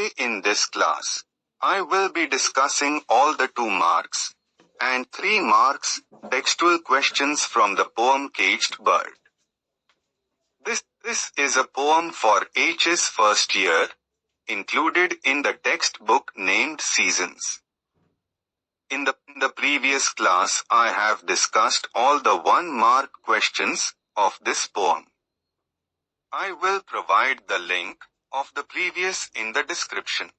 Today in this class, I will be discussing all the 2 marks and 3 marks textual questions from the poem Caged Bird. This is a poem for H's first year, included in the textbook named Seasons. In the previous class I have discussed all the 1 mark questions of this poem. I will provide the link of the previous in the description.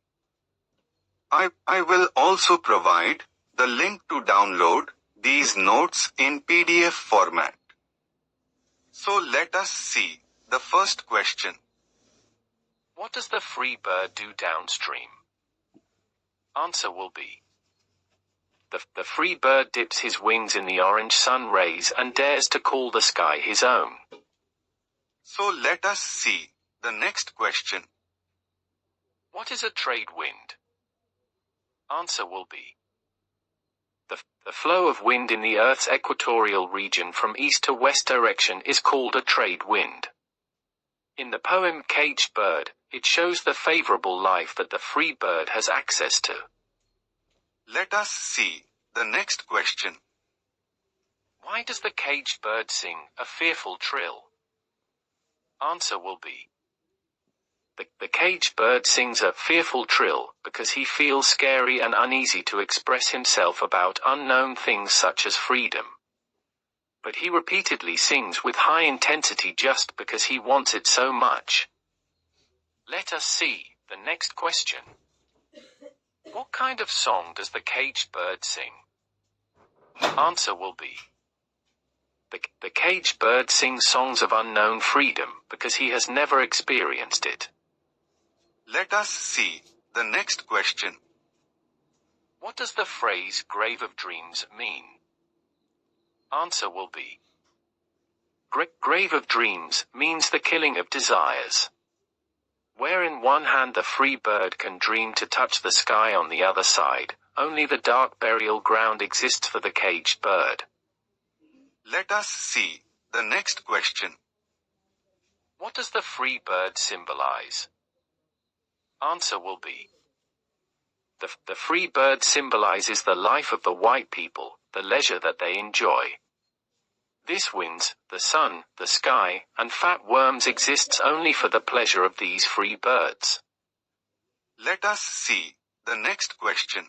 I will also provide the link to download these notes in PDF format. So let us see the first question. What does the free bird do downstream? Answer will be: The free bird dips his wings in the orange sun rays and dares to call the sky his own. So let us see the next question. What is a trade wind? Answer will be: The flow of wind in the Earth's equatorial region from east to west direction is called a trade wind. In the poem Caged Bird, it shows the favorable life that the free bird has access to. Let us see the next question. Why does the caged bird sing a fearful trill? Answer will be: The caged bird sings a fearful trill because he feels scary and uneasy to express himself about unknown things such as freedom. But he repeatedly sings with high intensity just because he wants it so much. Let us see the next question. What kind of song does the caged bird sing? Answer will be: The caged bird sings songs of unknown freedom because he has never experienced it. Let us see the next question. What does the phrase grave of dreams mean? Answer will be: Grave of dreams means the killing of desires. Where in one hand the free bird can dream to touch the sky on the other side, only the dark burial ground exists for the caged bird. Let us see the next question. What does the free bird symbolize? Answer will be: The free bird symbolizes the life of the white people, the leisure that they enjoy. This winds, the sun, the sky, and fat worms exists only for the pleasure of these free birds. Let us see the next question.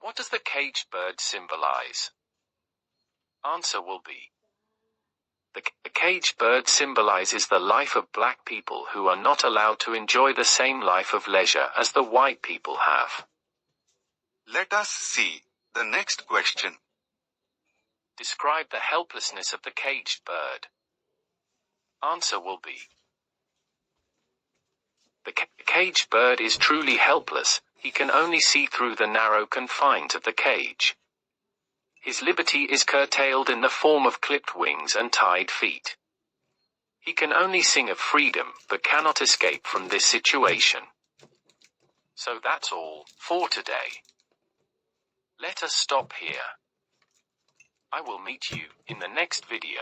What does the caged bird symbolize? Answer will be: The caged bird symbolizes the life of black people who are not allowed to enjoy the same life of leisure as the white people have. Let us see the next question. Describe the helplessness of the caged bird. Answer will be: The caged bird is truly helpless. He can only see through the narrow confines of the cage. His liberty is curtailed in the form of clipped wings and tied feet. He can only sing of freedom, but cannot escape from this situation. So that's all for today. Let us stop here. I will meet you in the next video.